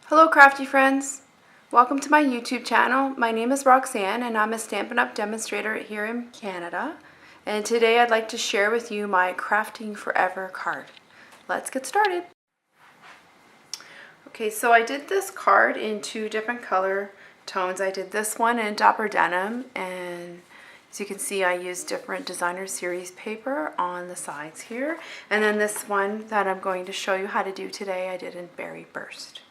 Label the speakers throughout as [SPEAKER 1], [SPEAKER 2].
[SPEAKER 1] Hello crafty friends! Welcome to my YouTube channel. My name is Roxanne and I'm a Stampin' Up! Demonstrator here in Canada. And today I'd like to share with you my Crafting Forever card. Let's get started. Okay, so I did this card in two different color tones. I did this one in Dapper Denim, and as you can see I used different designer series paper on the sides here. And then this one that I'm going to show you how to do today I did in Berry Burst.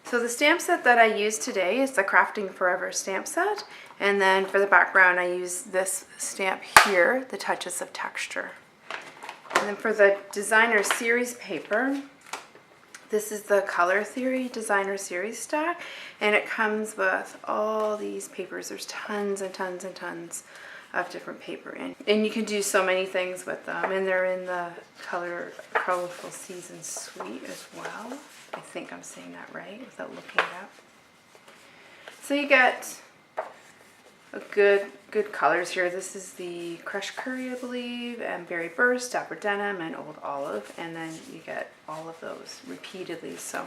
[SPEAKER 1] So the stamp set that I used today is the Crafting Forever stamp set, and then for the background I use this stamp here, the Touches of Texture. And then for the designer series paper, this is the Color Theory designer series stack, and it comes with all these papers. There's tons and tons and tons of different paper in, and you can do so many things with them, and they're in the Colorful Season suite as well. I think I'm saying that right without looking it up. So you get a good colors here. This is the Crushed Curry, I believe, and Berry Burst, Dapper Denim, and Old Olive, and then you get all of those repeatedly. So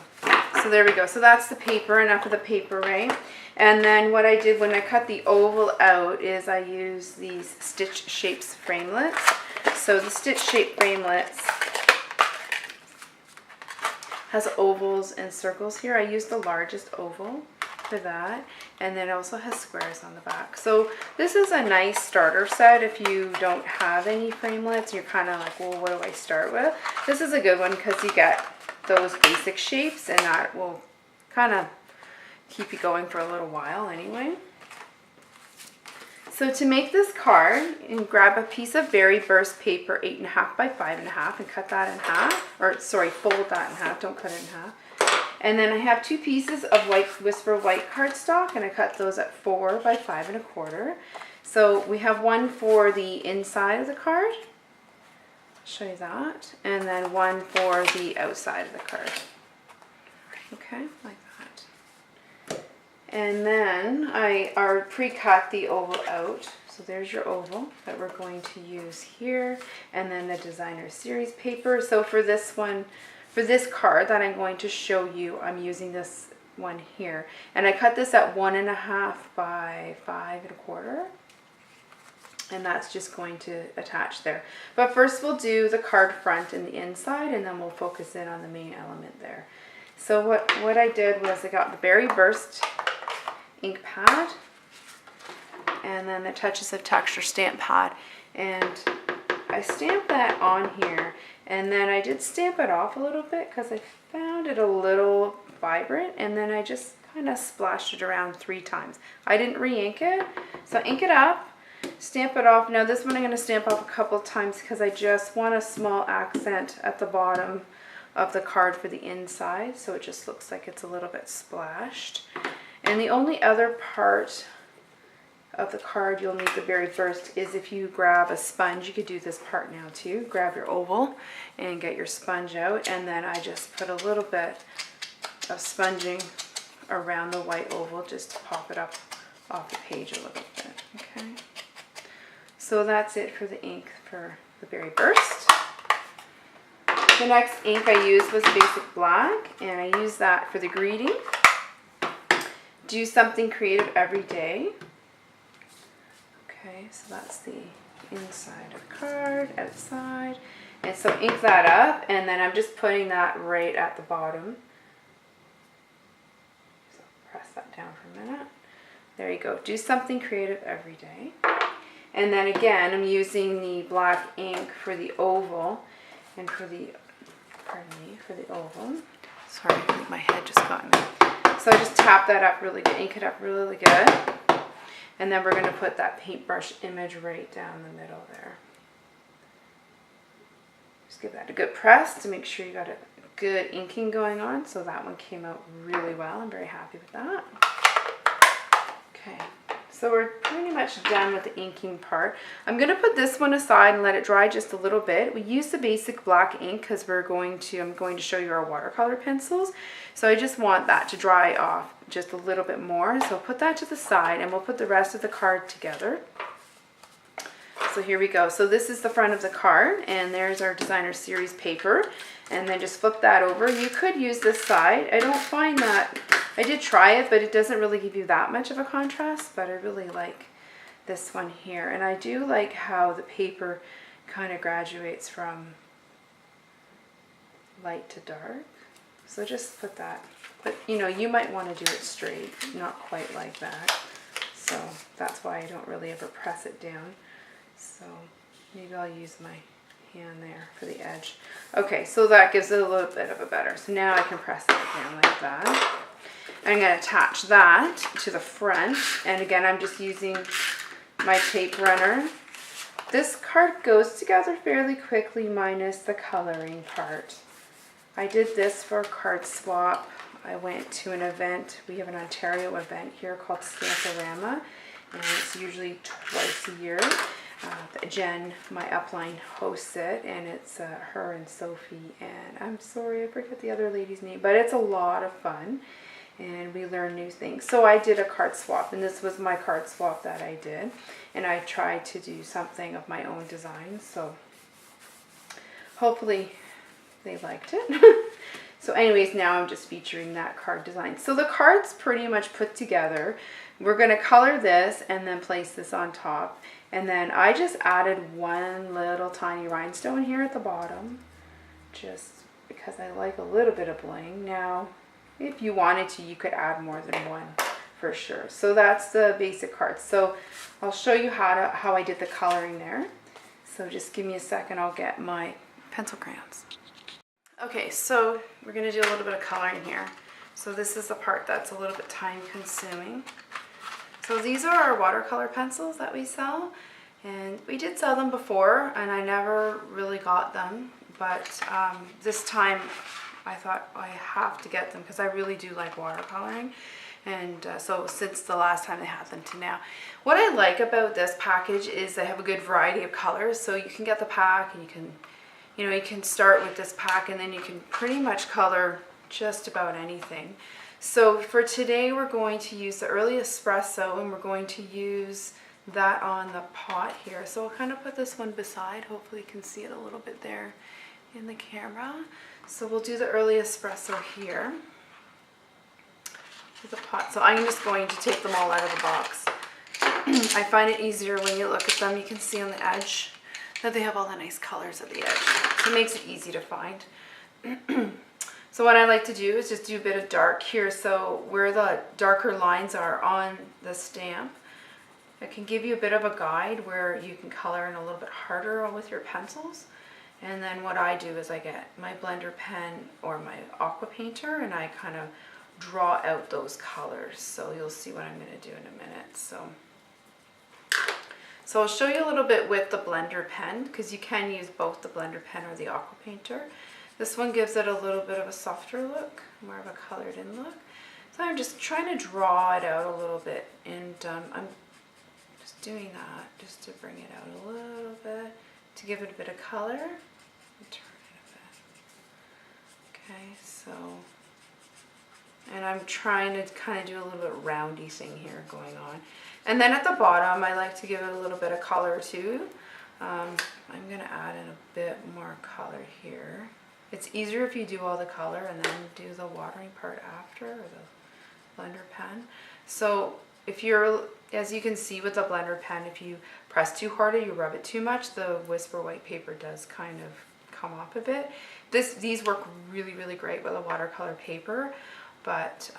[SPEAKER 1] there we go. So that's the paper, enough of the paper, right? And then what I did when I cut the oval out is I used these Stitch Shapes framelets. So the Stitch Shape framelets has ovals and circles here. I used the largest oval for that, and then it also has squares on the back. So this is a nice starter set if you don't have any framelets. You're kind of like, well, what do I start with? This is a good one because you get those basic shapes, and that will kind of keep you going for a little while anyway. So to make this card, you grab a piece of Berry Burst paper 8.5 by 5.5 and cut that in half, or sorry, fold that in half, don't cut it in half. And then I have two pieces of Whisper white cardstock, and I cut those at 4 by 5.25. So we have one for the inside of the card, I'll show you that, and then one for the outside of the card. Okay, like that. And then I pre-cut the oval out. So there's your oval that we're going to use here. And then the designer series paper. So for this one, for this card that I'm going to show you, I'm using this one here. And I cut this at 1.5 by 5.25. And that's just going to attach there. But first we'll do the card front and the inside, and then we'll focus in on the main element there. So what I did was I got the Berry Burst ink pad and then the Touches of Texture stamp pad, and I stamped that on here, and then I did stamp it off a little bit because I found it a little vibrant, and then I just kind of splashed it around 3 times. I didn't re-ink it, so ink it up, stamp it off. Now this one I'm going to stamp off a couple of times because I just want a small accent at the bottom of the card for the inside, so it just looks like it's a little bit splashed. And the only other part of the card you'll need the Berry Burst is if you grab a sponge. You could do this part now too. Grab your oval and get your sponge out, and then I just put a little bit of sponging around the white oval just to pop it up off the page a little bit. Okay, so that's it for the ink for the Berry Burst. The next ink I used was Basic Black, and I used that for the greeting. Do something creative every day. Okay, so that's the inside of the card, outside. And so ink that up, and then I'm just putting that right at the bottom. So press that down for a minute. There you go. Do something creative every day. And then again, I'm using the black ink for the oval and for the, for the oval. Sorry, my head just got in there. So I just tap that up really good, ink it up really good. And then we're going to put that paintbrush image right down the middle there. Just give that a good press to make sure you got a good inking going on. So that one came out really well. I'm very happy with that. Okay, so we're pretty much done with the inking part. I'm going to put this one aside and let it dry just a little bit. We use the Basic Black ink because I'm going to show you our watercolor pencils. So I just want that to dry off just a little bit more. So I'll put that to the side, and we'll put the rest of the card together. So here we go. So this is the front of the card, and there's our designer series paper. and then just flip that over. You could use this side. I don't find that, I did try it, but it doesn't really give you that much of a contrast, but I really like this one here. And I do like how the paper kind of graduates from light to dark. So just put that, but you know, you might want to do it straight, not quite like that. So that's why I don't really ever press it down. So maybe I'll use my hand there for the edge. Okay, so that gives it a little bit of a better. So now I can press it down like that. I'm going to attach that to the front. And again, I'm just using my tape runner. This card goes together fairly quickly minus the coloring part. I did this for a card swap. I went to an event. We have an Ontario event here called Stampin', and it's usually twice a year. Jen, my upline, hosts it, and it's her and Sophie, and I'm sorry, I forget the other lady's name, but it's a lot of fun, and we learn new things. So I did a card swap, and this was my card swap that I did, and I tried to do something of my own design, so hopefully they liked it. So anyways, now I'm just featuring that card design. So the card's pretty much put together. We're going to color this and then place this on top. And then I just added one little tiny rhinestone here at the bottom, just because I like a little bit of bling. Now, if you wanted to, you could add more than one for sure. So that's the basic card. So I'll show you how I did the coloring there. So just give me a second, I'll get my pencil crayons. Okay, so we're going to do a little bit of coloring here. So this is the part that's a little bit time consuming. So these are our watercolor pencils that we sell, and we did sell them before and I never really got them, but this time I thought I have to get them because I really do like watercoloring. And so since the last time they had them to now. What I like about this package is they have a good variety of colors, so you can get the pack and you can start with this pack and then you can pretty much color just about anything. So for today we're going to use the early espresso, and we're going to use that on the pot here. So I'll kind of put this one beside, hopefully you can see it a little bit there in the camera. So we'll do the early espresso here with the pot. So I'm just going to take them all out of the box. I find it easier when you look at them, you can see on the edge that they have all the nice colors at the edge. So it makes it easy to find. So what I like to do is just do a bit of dark here. So where the darker lines are on the stamp, it can give you a bit of a guide where you can color in a little bit harder with your pencils. And then what I do is I get my blender pen or my aqua painter and I kind of draw out those colors. So you'll see what I'm going to do in a minute. So I'll show you a little bit with the blender pen, because you can use both the blender pen or the aqua painter. This one gives it a little bit of a softer look, more of a colored in look. So I'm just trying to draw it out a little bit, and I'm just doing that just to bring it out a little bit, to give it a bit of color. Turn it a bit. Okay, so, and I'm trying to kind of do a little bit roundy thing here going on. And then at the bottom, I like to give it a little bit of color too. I'm going to add in a bit more color here. It's easier if you do all the color and then do the watering part after, or the blender pen. So if you're, as you can see with the blender pen, if you press too hard or you rub it too much, the Whisper white paper does kind of come off a bit. These work really, really great with a watercolor paper, but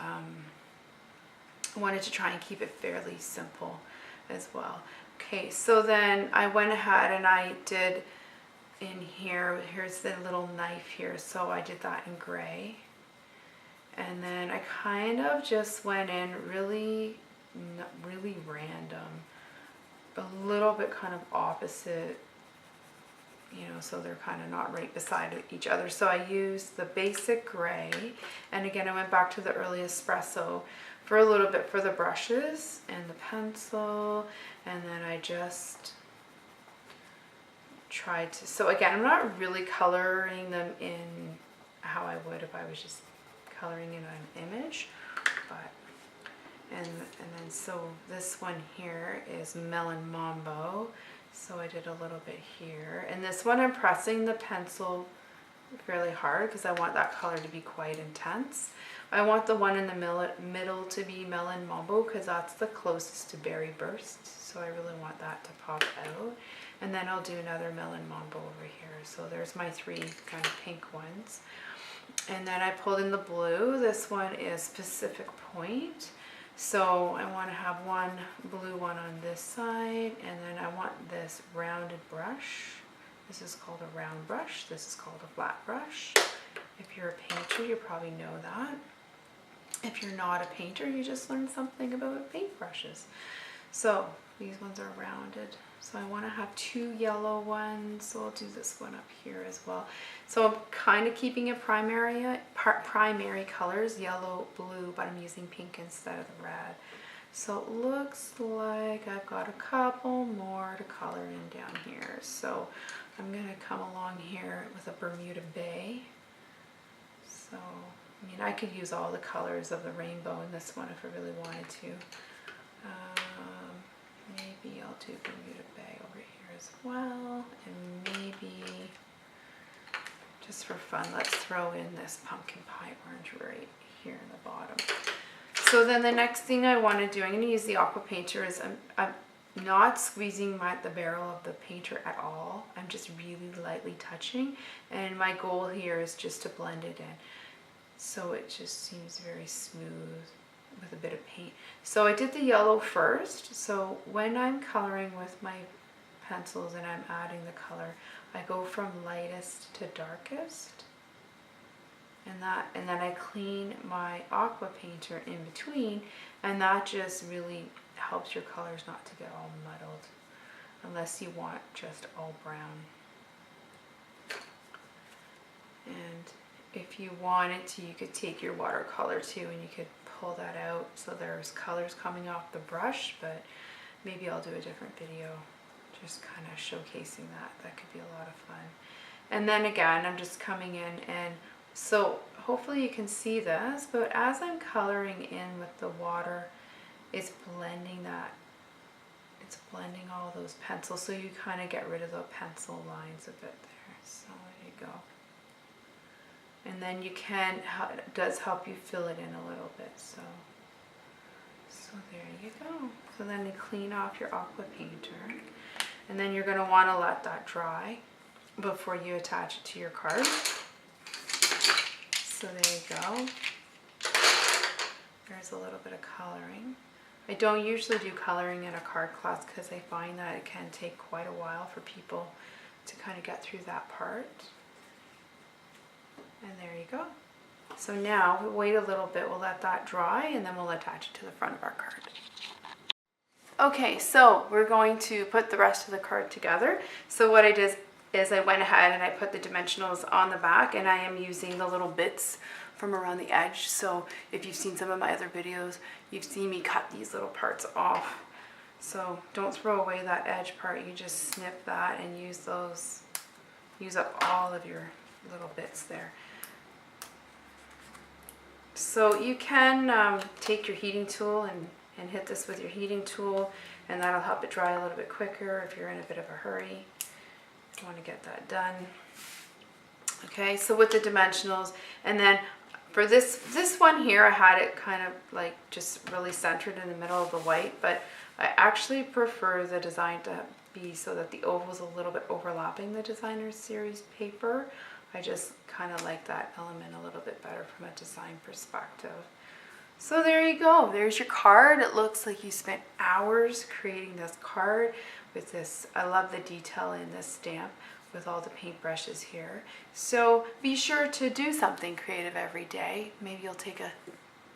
[SPEAKER 1] I wanted to try and keep it fairly simple as well. Okay, so then I went ahead and I did in here, here's the little knife here, so I did that in gray. And then I kind of just went in really random, a little bit kind of opposite, so they're kind of not right beside each other. So I used the basic gray, and again I went back to the early espresso for a little bit for the brushes and the pencil, and then I just tried to, so again, I'm not really coloring them in how I would if I was just coloring in an image, but, and then so this one here is Melon Mambo, so I did a little bit here, and this one I'm pressing the pencil fairly hard because I want that color to be quite intense. I want the one in the middle to be Melon Mambo because that's the closest to Berry Burst. So I really want that to pop out. And then I'll do another Melon Mambo over here. So there's my 3 kind of pink ones. And then I pulled in the blue. This one is Pacific Point. So I want to have one blue one on this side. And then I want this rounded brush. This is called a round brush. This is called a flat brush. If you're a painter, you probably know that. If you're not a painter, you just learned something about paintbrushes. So these ones are rounded. So I want to have 2 yellow ones. So I'll do this one up here as well. So I'm kind of keeping it primary colors, yellow, blue, but I'm using pink instead of the red. So it looks like I've got a couple more to color in down here. So I'm going to come along here with a Bermuda Bay. So, I mean, I could use all the colors of the rainbow in this one if I really wanted to. Maybe I'll do Bermuda Bay over here as well. And maybe, just for fun, let's throw in this pumpkin pie orange right here in the bottom. So then the next thing I want to do, I'm going to use the aqua painter, is I'm not squeezing the barrel of the painter at all. I'm just really lightly touching, and my goal here is just to blend it in. So it just seems very smooth with a bit of paint. So I did the yellow first. So when I'm coloring with my pencils and I'm adding the color, I go from lightest to darkest. And then I clean my aqua painter in between, and that just really helps your colors not to get all muddled, unless you want just all brown. And if you wanted to, you could take your watercolor too, and you could pull that out so there's colors coming off the brush, but maybe I'll do a different video just kind of showcasing that. That could be a lot of fun. And then again, I'm just coming in, and so hopefully you can see this, but as I'm coloring in with the water, it's blending that, it's blending all those pencils, so you kind of get rid of the pencil lines a bit there. So there you go. And then you can, it does help you fill it in a little bit, so there you go. So then you clean off your aqua painter, and then you're going to want to let that dry before you attach it to your card. So there you go. There's a little bit of coloring. I don't usually do coloring in a card class because I find that it can take quite a while for people to kind of get through that part. And there you go. So now we'll wait a little bit, we'll let that dry, and then we'll attach it to the front of our card. Okay, so we're going to put the rest of the card together. So what I did is I went ahead and I put the dimensionals on the back, and I am using the little bits from around the edge. So if you've seen some of my other videos, you've seen me cut these little parts off. So don't throw away that edge part, you just snip that and use those, use up all of your little bits there. So you can take your heating tool and hit this with your heating tool, and that'll help it dry a little bit quicker if you're in a bit of a hurry. You want to get that done. Okay, so with the dimensionals, and then for this one here, I had it kind of like just really centered in the middle of the white, but I actually prefer the design to be so that the oval is a little bit overlapping the designer series paper. I just kind of like that element a little bit better from a design perspective. So there you go, there's your card. It looks like you spent hours creating this card with this. I love the detail in this stamp with all the paintbrushes here. So be sure to do something creative every day. Maybe you'll take a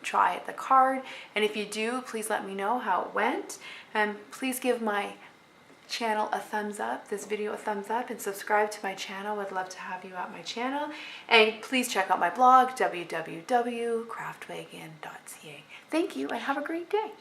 [SPEAKER 1] try at the card, and if you do, please let me know how it went, and please give my channel a thumbs up, this video a thumbs up, and subscribe to my channel. I'd love to have you at my channel, and please check out my blog, www.craftwagon.ca. Thank you and have a great day.